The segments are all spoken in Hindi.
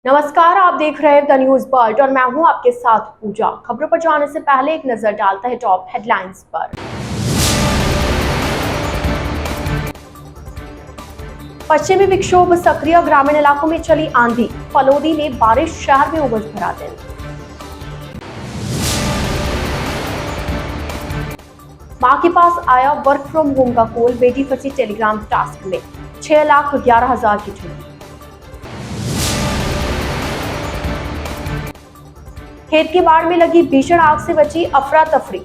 नमस्कार, आप देख रहे हैं द न्यूज वर्ल्ड और मैं हूं आपके साथ पूजा। खबरों पर जाने से पहले एक नजर डालते हैं टॉप हेडलाइंस पर। पश्चिमी विक्षोभ सक्रिय, ग्रामीण इलाकों में चली आंधी, फलोदी में बारिश, शहर में उमस भरा दिन। मां के पास आया वर्क फ्रॉम होम का कॉल, बेटी फंसी टेलीग्राम टास्क में, 6,11,000 की ठगी। खेत की बाढ़ में लगी भीषण आग से बची अफरा तफरी।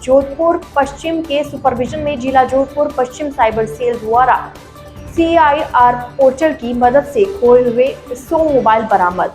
जोधपुर पश्चिम के सुपरविजन में जिला जोधपुर पश्चिम साइबर सेल द्वारा CIR पोर्टल की मदद से खोए हुए 100 मोबाइल बरामद।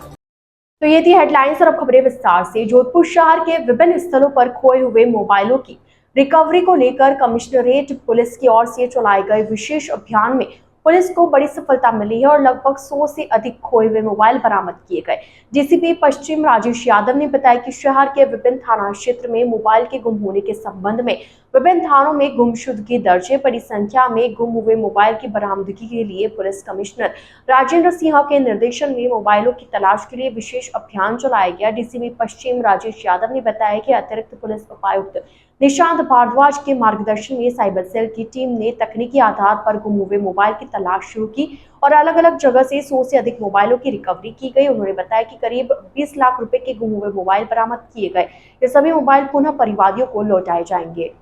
तो ये थी हेडलाइंस और अब खबरें विस्तार से। जोधपुर शहर के विभिन्न स्थलों पर खोए हुए मोबाइलों की रिकवरी को लेकर कमिश्नरेट पुलिस की ओर से चलाए गए विशेष अभियान में पुलिस को बड़ी सफलता मिली है और लगभग 100 से अधिक खोए हुए मोबाइल बरामद किए गए। डीसीपी पश्चिम राजेश यादव ने बताया कि शहर के विभिन्न थाना क्षेत्र में मोबाइल के गुम होने के संबंध में विभिन्न थानों में गुमशुदगी दर्ज है। बड़ी संख्या में गुम हुए मोबाइल की बरामदगी के लिए पुलिस कमिश्नर राजेंद्र सिंह के निर्देशन में मोबाइलों की तलाश के लिए विशेष अभियान चलाया गया। डीसीपी पश्चिम राजेश यादव ने बताया कि अतिरिक्त पुलिस उपायुक्त निशांत भारद्वाज के मार्गदर्शन में साइबर सेल की टीम ने तकनीकी आधार पर गुम हुए मोबाइल की तलाश शुरू की और अलग अलग जगह से 100 से अधिक मोबाइलों की रिकवरी की गई। उन्होंने बताया कि करीब 20 लाख रुपए के गुम हुए मोबाइल बरामद किए गए। ये सभी मोबाइल पुनः परिवादियों को लौटाए जाएंगे।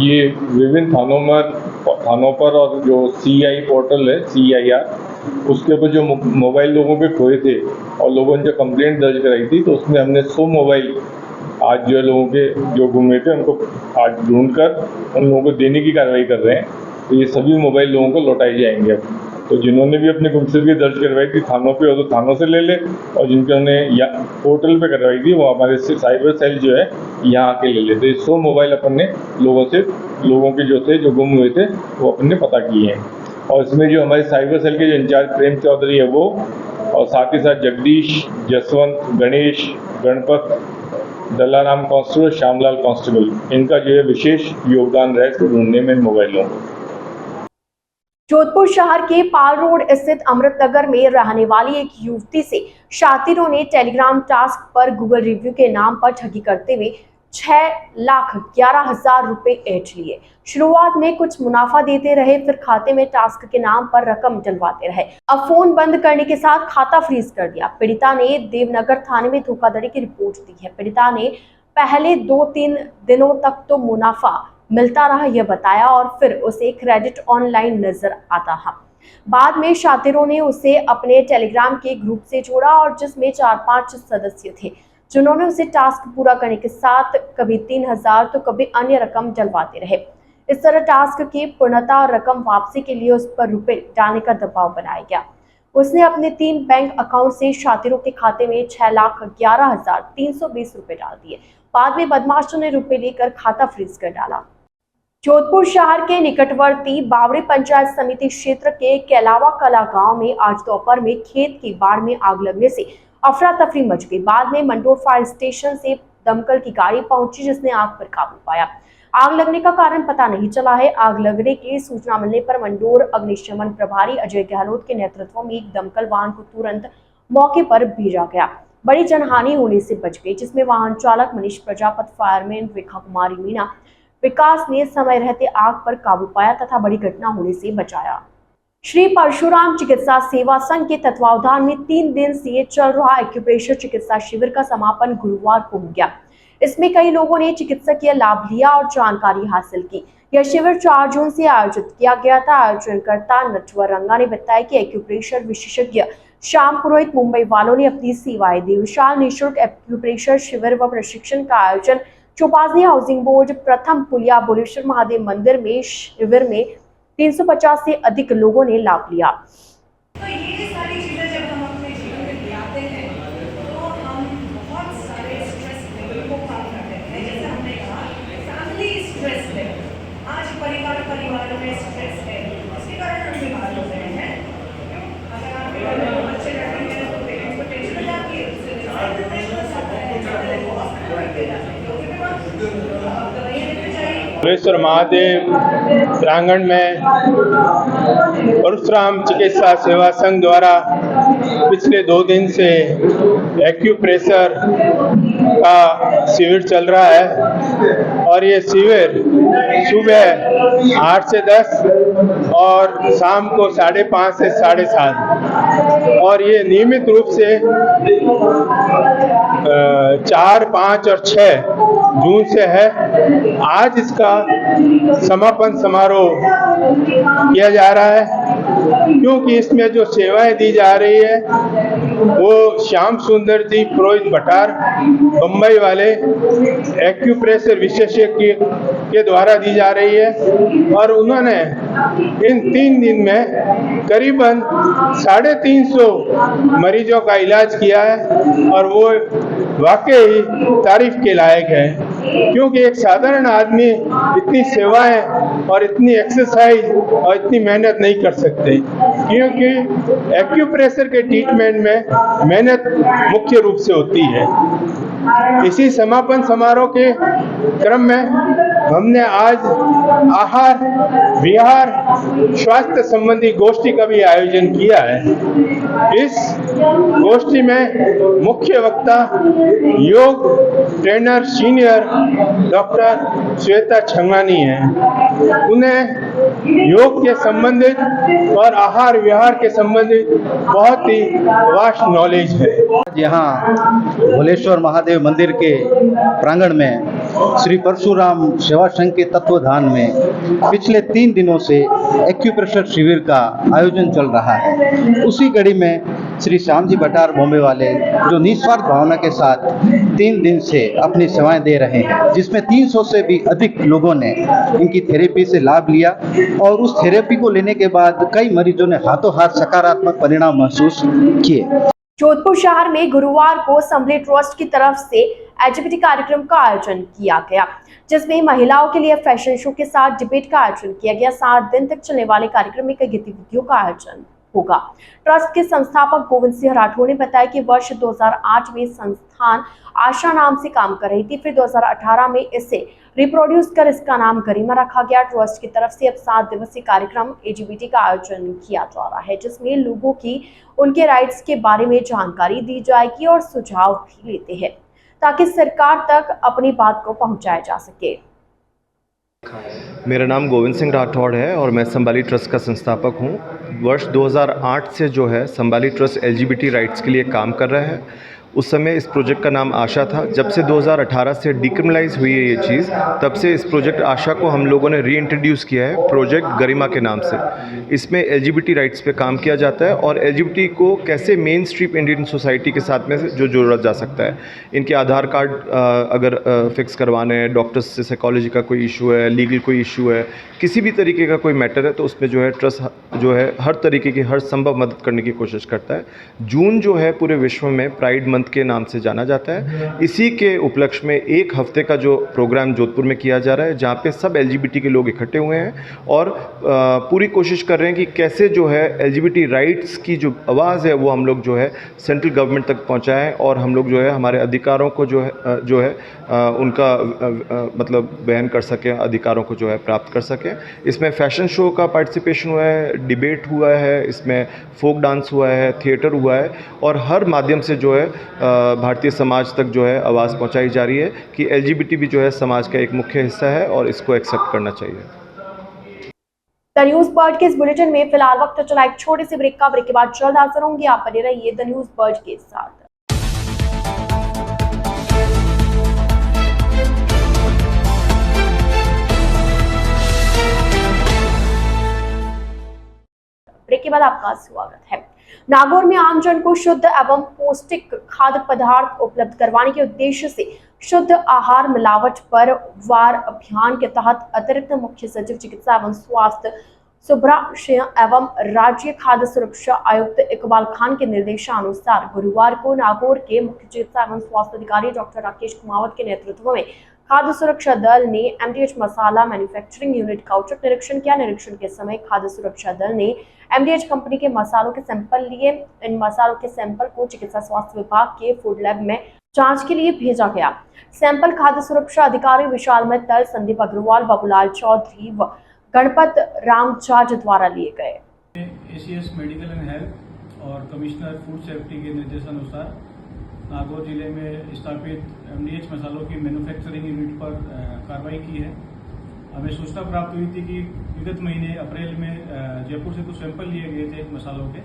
ये विभिन्न थानों पर और जो CI पोर्टल है CIR, उसके ऊपर जो मोबाइल लोगों के खोए थे और लोगों ने जो कंप्लेंट दर्ज कराई थी, तो उसमें हमने 100 मोबाइल आज जो है लोगों के जो गुम हुए थे उनको आज ढूंढकर उन लोगों को देने की कार्रवाई कर रहे हैं। तो ये सभी मोबाइल लोगों को लौटाए जाएंगे। तो जिन्होंने भी अपनी गुमशुदगी दर्ज करवाई थी थानों पे, और तो थानों से ले ले, और जिनके उन्होंने पोर्टल पे करवाई थी वो हमारे साइबर सेल जो है यहाँ आके ले ले। तो 100 मोबाइल अपन ने लोगों के जो गुम हुए थे वो अपन ने पता किए हैं। और इसमें जो हमारे साइबर सेल के जो इंचार्ज प्रेम चौधरी है वो, और साथ ही साथ जगदीश, जसवंत, गणेश, गणपत, दलाराम कांस्टेबल, श्यामलाल कांस्टेबल, इनका जो है विशेष योगदान रहा है ढूंढने में मोबाइलों को। जोधपुर शहर के पाल रोड स्थित अमृतनगर में रहने वाली एक युवती से शातिरों ने टेलीग्राम टास्क पर गूगल रिव्यू के नाम पर ठगी करते हुए 6,11,000 रुपए ऐंठ लिए। शुरुआत में कुछ मुनाफा देते रहे, फिर खाते में टास्क के नाम पर रकम डलवाते रहे। अब फोन बंद करने के साथ खाता फ्रीज कर दिया। पीड़िता ने देवनगर थाने में धोखाधड़ी की रिपोर्ट दी है। पीड़िता ने पहले 2-3 दिनों तक तो मुनाफा मिलता रहा यह बताया और फिर उसे क्रेडिट ऑनलाइन नजर आता था। बाद में शातिरों ने उसे अपने टेलीग्राम के ग्रुप से जोड़ा और जिसमें 4-5 सदस्य थे, जिन्होंने उसे टास्क पूरा करने के साथ कभी 3,000 तो कभी अन्य रकम डलवाते रहे। इस तरह टास्क की पूर्णता और रकम वापसी के लिए उस पर रुपए डालने का दबाव बनाया गया। उसने अपने 3 बैंक अकाउंट से शातिरों के खाते में 6,11,320 रुपए डाल दिए। बाद में बदमाशों ने रुपए लेकर खाता फ्रीज कर डाला। जोधपुर शहर के निकटवर्ती बावड़ी पंचायत समिति क्षेत्र के कैलावा कला गांव में आज दोपहर में खेत की बाढ़ में आग लगने से अफरा तफरी मच गई। बाद में मंडोर फायर स्टेशन से दमकल की गाड़ी पहुंची, जिसने आग पर काबू पाया। आग लगने का कारण पता नहीं चला है। आग लगने की सूचना मिलने पर मंडोर अग्निशमन प्रभारी अजय गहलोत के नेतृत्व में एक दमकल वाहन को तुरंत मौके पर भेजा गया। बड़ी जनहानि होने से बच गई, जिसमें वाहन चालक मनीष प्रजापत, फायरमैन रेखा कुमारी मीणा, विकास ने समय रहते आग पर काबू पाया तथा बड़ी घटना होने से बचाया। श्री परशुराम चिकित्सा सेवा संघ के तत्वावधान में 3 दिन से चल रहा एक्यूप्रेशर चिकित्सा शिविर का समापन गुरुवार को हो गया। इसमें कई लोगों ने चिकित्सकीय लाभ लिया और जानकारी हासिल की। यह शिविर 4 जून से आयोजित किया गया था। आयोजनकर्ता नटवर रंगा ने बताया कि एक्यूप्रेशर विशेषज्ञ श्याम पुरोहित मुंबई वालों ने अपनी सेवाएं दी। विशाल निःशुल्क एक्यूप्रेशर शिविर व प्रशिक्षण का आयोजन चौपासी हाउसिंग बोर्ड प्रथम पुलिया बोलेश्वर महादेव मंदिर में शिविर में 350 से अधिक लोगों ने लाभ लिया। तो ये सारी चीजें जब हम अपने जीवन में ले आते हैं तो हम बहुत सारे स्ट्रेस लेवल को कम कर देते हैं। जैसे हमने कहा फैमिली स्ट्रेस है, आज परिवार में स्ट्रेस है, इसके कारण हम बीमार हो रहे हैं। अगर आप बच्चे रहते हैं तो पेरेंट्स को टेंशन हो जाती है, बोलेश्वर महादेव प्रांगण में परशुराम चिकित्सा सेवा संघ द्वारा पिछले 2 दिन से एक्यूप्रेशर का शिविर चल रहा है और ये शिविर सुबह 8 से 10 और शाम को 5:30 से 7:30 और ये नियमित रूप से 4, 5 और 6 जून से है। आज इसका समापन समारोह किया जा रहा है क्योंकि इसमें जो सेवाएं दी जा रही है वो श्याम सुंदर जी पुरोहित भटार बम्बई वाले एक्यूप्रेशर विशेषज्ञ के द्वारा दी जा रही है और उन्होंने इन 3 दिन में करीबन 350 मरीजों का इलाज किया है और वो वाकई तारीफ के लायक है क्योंकि एक साधारण आदमी इतनी सेवाएं और इतनी एक्सरसाइज और इतनी मेहनत नहीं कर सकते क्योंकि एक्यूप्रेशर के ट्रीटमेंट में मेहनत मुख्य रूप से होती है। इसी समापन समारोह के क्रम में हमने आज आहार विहार स्वास्थ्य संबंधी गोष्ठी का भी आयोजन किया है। इस गोष्ठी में मुख्य वक्ता योग trainer senior doctor Shweta Changani हैं। उन्हें योग के संबंधित और आहार विहार के संबंधित बहुत ही वास्ट नॉलेज है। यहाँ भोलेश्वर महादेव मंदिर के प्रांगण में श्री परशुराम सेवा संघ के तत्वाधान में पिछले 3 दिनों से एक्यूप्रेशर शिविर का आयोजन चल रहा है। उसी कड़ी में श्री श्याम जी भटार बॉम्बे वाले जो निस्वार्थ भावना के साथ 3 दिन से अपनी सेवाएं दे रहे हैं, जिसमें 300 से भी अधिक लोगों ने इनकी थेरेपी से लाभ लिया और उस थेरेपी को लेने के बाद कई मरीजों ने हाथों हाथ सकारात्मक परिणाम महसूस किए। जोधपुर शहर में गुरुवार को असम्बली ट्रस्ट की तरफ से एलजीबीटी कार्यक्रम का आयोजन किया गया, जिसमें महिलाओं के लिए फैशन शो के साथ डिबेट का आयोजन किया गया। 7 दिन तक चलने वाले कार्यक्रम में कई गतिविधियों का आयोजन होगा। ट्रस्ट के संस्थापक गोविंद सिंह राठौड़ ने बताया कि वर्ष 2008 में संस्थान आशा नाम से काम कर रही थी, फिर 2018 में इसे रिप्रोड्यूस कर इसका नाम गरिमा रखा गया। ट्रस्ट की तरफ से अब 7 दिवसीय कार्यक्रम एलजीबीटी का आयोजन किया जा रहा है, जिसमें लोगों की उनके राइट्स के बारे में जानकारी दी जाएगी और सुझाव भी लेते हैं ताकि सरकार तक अपनी बात को पहुंचाया जा सके। मेरा नाम गोविंद सिंह राठौड़ है और मैं संभाली ट्रस्ट का संस्थापक हूँ। वर्ष 2008 से जो है संभाली ट्रस्ट एलजीबीटी राइट्स के लिए काम कर रहा है। उस समय इस प्रोजेक्ट का नाम आशा था। जब से 2018 से डिक्रिमिनलाइज हुई है ये चीज़, तब से इस प्रोजेक्ट आशा को हम लोगों ने रीइंट्रोड्यूस किया है प्रोजेक्ट गरिमा के नाम से। इसमें एलजीबीटी राइट्स पे काम किया जाता है और एलजीबीटी को कैसे मेन स्ट्रीम इंडियन सोसाइटी के साथ में जो जोड़ा जा सकता है। इनके आधार कार्ड अगर फिक्स करवाने हैं, डॉक्टर्स से साइकोलॉजी का कोई इशू है, लीगल कोई इशू है, किसी भी तरीके का कोई मैटर है, तो उसमें जो है ट्रस्ट जो है हर तरीके की हर संभव मदद करने की कोशिश करता है। जून जो है पूरे विश्व में प्राइड मंथ के नाम से जाना जाता है। इसी के उपलक्ष्य में 1 हफ्ते का जो प्रोग्राम जोधपुर में किया जा रहा है, जहाँ पे सब एलजीबीटी के लोग इकट्ठे हुए हैं और पूरी कोशिश कर रहे हैं कि कैसे जो है एलजीबीटी राइट्स की जो आवाज़ है वो हम लोग जो है सेंट्रल गवर्नमेंट तक पहुँचाएँ और हम लोग जो है हमारे अधिकारों को जो है उनका मतलब बयान कर सकें, अधिकारों को जो है प्राप्त कर सकें। इसमें फैशन शो का पार्टिसिपेशन हुआ है, डिबेट हुआ है, इसमें फोक डांस हुआ है, थिएटर हुआ है और हर माध्यम से जो है भारतीय समाज तक जो है आवाज़ पहुंचाई जा रही है कि एलजीबीटी भी जो है समाज का एक मुख्य हिस्सा है और इसको एक्सेप्ट करना चाहिए। द न्यूज़ बर्ड के इस बुलेटिन में फिलहाल वक्त चला एक छोटे से ब्रेक का। ब्रेक के बाद जल्द हाजिर होंगे। आप बने रहिए द न्यूज़ बर्ड के साथ। ब्रेक के बाद आपका स्वागत है। नागौर में आमजन को शुद्ध एवं पौष्टिक खाद्य पदार्थ उपलब्ध करवाने के उद्देश्य से शुद्ध आहार मिलावट पर वार अभियान के तहत अतिरिक्त मुख्य सचिव चिकित्सा एवं स्वास्थ्य सुब्रा सिंह एवं राज्य खाद्य सुरक्षा आयुक्त इकबाल खान के निर्देशानुसार गुरुवार को नागौर के मुख्य चिकित्सा एवं स्वास्थ्य अधिकारी डॉक्टर राकेश कुमावत के नेतृत्व में खाद्य सुरक्षा दल ने एमडीएच मसाला मैन्युफैक्चरिंग यूनिट का औचक निरीक्षण किया। निरीक्षण के समय खाद्य सुरक्षा दल ने एमडीएच कंपनी के मसालों के सैंपल लिए। इन मसालों के सैंपल को चिकित्सा स्वास्थ्य विभाग के फूड लैब में जांच के लिए भेजा गया। सैंपल खाद्य सुरक्षा अधिकारी विशाल मित्तल, संदीप अग्रवाल, बाबूलाल चौधरी व गणपत रामचाज द्वारा लिए गए। एसीएस मेडिकल एंड हेल्थ और कमिश्नर फूड सेफ्टी के निर्देशानुसार नागौर जिले में स्थापित एमडीएच मसालों की मैन्युफैक्चरिंग यूनिट पर कार्रवाई की है। हमें सूचना प्राप्त हुई थी कि विगत महीने अप्रैल में जयपुर से कुछ सैंपल लिए गए थे मसालों के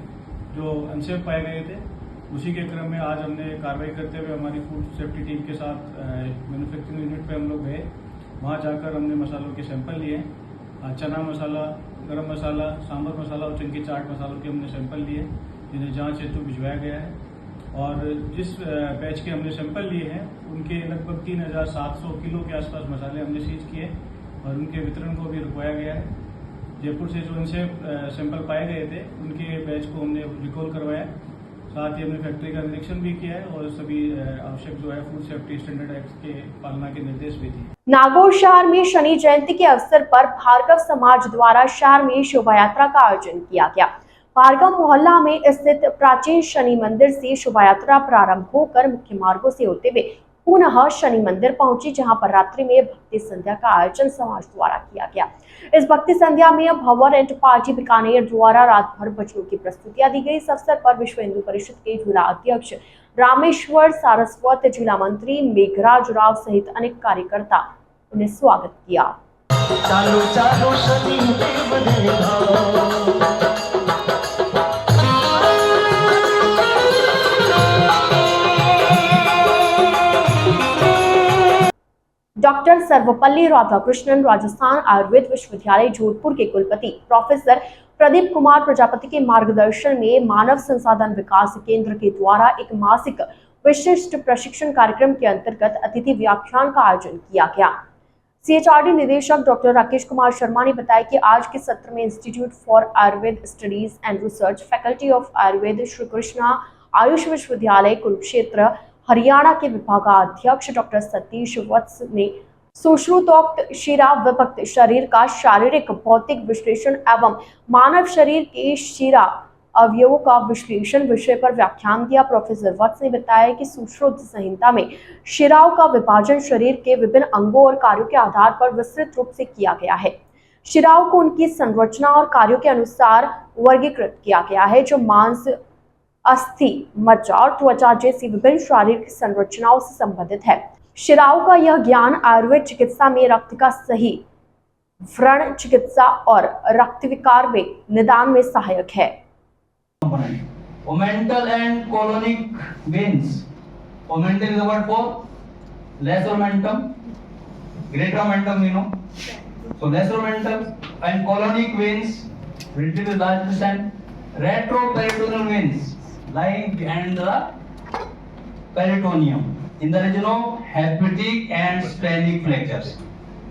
जो अनसेफ पाए गए थे। उसी के क्रम में आज हमने कार्रवाई करते हुए हमारी फूड सेफ्टी टीम के साथ मैन्युफैक्चरिंग यूनिट पे हम लोग गए। वहाँ जाकर हमने मसालों के सैंपल लिए। चना मसाला, गरम मसाला, सांभर मसाला और चंकी चाट मसालों के हमने सैंपल लिए, जिन्हें जांच हेतु भिजवाया गया है। और जिस बैच के हमने सैंपल लिए हैं उनके लगभग 3700 किलो के आसपास मसाले हमने सीज किए और उनके वितरण को भी रुकवाया गया है। जयपुर से जो उनसे सैंपल पाए गए थे उनके बैच को हमने रिकॉल करवाया। साथ ही हमने फैक्ट्री का निरीक्षण भी किया है और सभी आवश्यक जो है फूड सेफ्टी स्टैंडर्ड एक्ट के पालना के निर्देश भी दिए। नागौर शहर में शनि जयंती के अवसर पर भार्गव समाज द्वारा शहर में शोभा यात्रा का आयोजन किया गया। भार्गव मोहल्ला में स्थित प्राचीन शनि मंदिर से शोभा यात्रा प्रारंभ होकर मुख्य मार्गों से होते हुए पुनः शनि मंदिर पहुंची, जहां पर रात्रि में भक्ति संध्या का आयोजन समाज द्वारा किया गया। इस भक्ति संध्या में भंवर एंड पार्टी बीकानेर द्वारा रात भर भजनों की प्रस्तुतियां दी गई। इस अवसर पर विश्व हिंदू परिषद के जिला अध्यक्ष रामेश्वर सारस्वत, जिला मंत्री मेघराज राव सहित अनेक कार्यकर्ता उन्हें स्वागत किया। चालो चालो शनि देव देवा। डॉक्टर सर्वपल्ली राधाकृष्णन राजस्थान आयुर्वेद विश्वविद्यालय जोधपुर के कुलपति प्रोफेसर प्रदीप कुमार प्रजापति के मार्गदर्शन में मानव संसाधन विकास केंद्र के द्वारा एक मासिक विशिष्ट प्रशिक्षण कार्यक्रम के अंतर्गत अतिथि व्याख्यान का आयोजन किया गया। सीएचआरडी निदेशक डॉक्टर राकेश कुमार शर्मा ने बताया कि आज के सत्र में institute for Ayurveda studies and research, faculty of Ayurveda, Shri Krishna Ayush विश्वविद्यालय कुरुक्षेत्र हरियाणा के विभागाध्यक्ष डॉक्टर सतीश वत्स ने सुश्रुतोक्त शिरा विभक्त शरीर का शारीरिक भौतिक विश्लेषण एवं मानव शरीर के शिरा अवयवों का विश्लेषण विषय पर व्याख्यान दिया। प्रोफेसर वत्स ने बताया कि सुश्रुत संहिता में शिराओं का विभाजन शरीर के विभिन्न अंगों और कार्यों के आधार पर विस्तृत रूप से किया गया है। शिराओं को उनकी संरचना और कार्यों के अनुसार वर्गीकृत किया गया है, जो मांस, अस्थि, मज्जा और त्वचा जैसी विभिन्न शारीरिक संरचनाओं से संबंधित है। शिराओं का यह ज्ञान आयुर्वेद चिकित्सा में रक्त का सही व्रण चिकित्सा और रक्त विकार में निदान में सहायक है। Omental and colonic veins. Omental is the word for less omentum, greater omentum, you know. So less omentum and colonic veins related to large percent. Retroperitoneal veins lying behind the peritoneum in the region of hepatic and splenic flexures.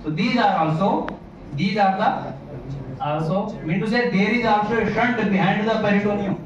So these are mean to say there is also a shunt behind the peritoneum.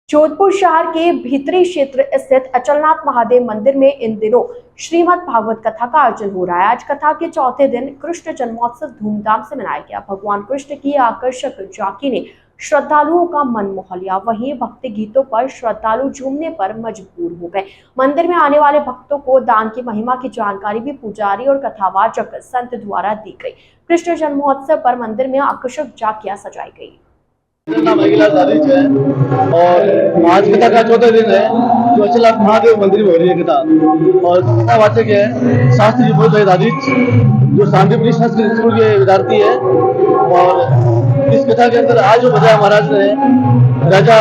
Jodhpur शहर के भीतरी क्षेत्र स्थित अचलनाथ महादेव मंदिर में इन दिनों श्रीमद् भागवत कथा का आयोजन हो रहा है। आज कथा के चौथे दिन कृष्ण जन्मोत्सव धूमधाम से मनाया गया। भगवान कृष्ण की आकर्षक झांकी ने श्रद्धालुओं का मन मोह लिया। वहीं भक्ति गीतों पर श्रद्धालु झूमने पर मजबूर हो गए। मंदिर में आने वाले भक्तों को दान की महिमा की जानकारी भी पुजारी और कथावाचक संत द्वारा दी गई। कृष्ण जन्मोत्सव पर मंदिर में आकर्षक झांकियां सजाई गई। नाम अखिलाश दादीज है और आज कथा का चौथा दिन है जो अचलनाथ महादेव मंदिर में हो रही है कथा। और कथावाचक है शास्त्री जी बोध दादीज, जो शांतिपुरी संस्कृत स्कूल के विद्यार्थी है। और इस कथा के अंदर आज जो बताया महाराज ने, राजा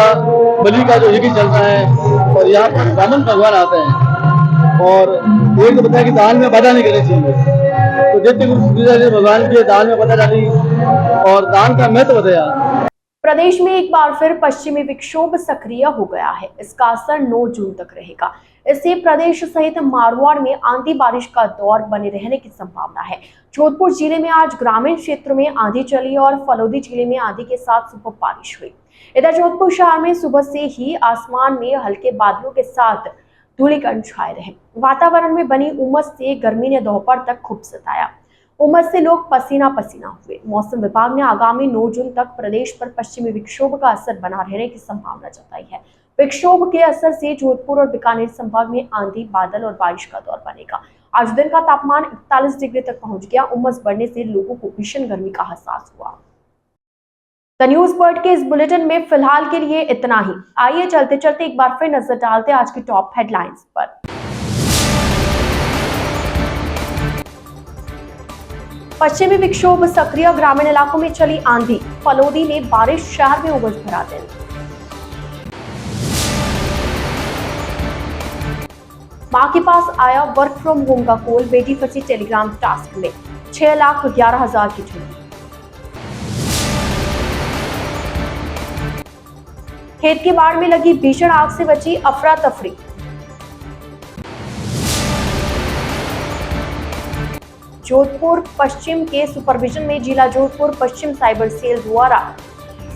बलि का जो यज्ञ चल रहा है और यहाँ पर ब्राह्मण भगवान आते हैं और एक तो बताया कि दान में बाधा नहीं करनी चाहिए। तो जैसे गुरु भगवान के दान में बाधा डाली और दान का महत्व बताया। प्रदेश में एक बार फिर पश्चिमी विक्षोभ सक्रिय हो गया है। इसका असर 9 जून तक रहेगा। इससे प्रदेश सहित मारवाड़ में आंधी बारिश का दौर बने रहने की संभावना है। जोधपुर जिले में आज ग्रामीण क्षेत्र में आंधी चली और फलोदी जिले में आंधी के साथ सुबह बारिश हुई। इधर जोधपुर शहर में सुबह से ही आसमान में हल्के बादलों के साथ धूलिकण छाए रहे। वातावरण में बनी उमस से गर्मी ने दोपहर तक खूब सताया। उमस से लोग पसीना पसीना हुए। मौसम विभाग ने आगामी 9 जून तक प्रदेश पर पश्चिमी विक्षोभ का असर बना रहने की संभावना जताई है। विक्षोभ के असर से जोधपुर और बीकानेर संभाग में आंधी, बादल और बारिश का दौर बनेगा। आज दिन का तापमान 41 डिग्री तक पहुंच गया। उमस बढ़ने से लोगों को भीषण गर्मी का एहसास हुआ। द न्यूज बर्ड के इस बुलेटिन में फिलहाल के लिए इतना ही। आइए चलते चलते एक बार फिर नजर डालते हैं आज की टॉप हेडलाइंस पर। पश्चिमी विक्षोभ सक्रिय, ग्रामीण इलाकों में चली आंधी, फलोदी में बारिश, शहर में उमस भरा दिन। मां के पास आया वर्क फ्रॉम होम का कॉल, बेटी फंसी टेलीग्राम टास्क में, 6,11,000 की ठगी। खेत की बाढ़ में लगी भीषण आग से बची अफरा तफरी। जोधपुर पश्चिम के सुपरविजन में जिला जोधपुर पश्चिम साइबर सेल द्वारा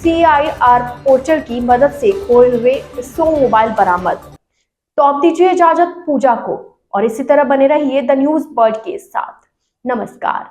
CIR पोर्टल की मदद से खोए हुए 100 मोबाइल बरामद। तो अब दीजिए इजाजत पूजा को और इसी तरह बने रहिए द न्यूज बर्ड के साथ। नमस्कार।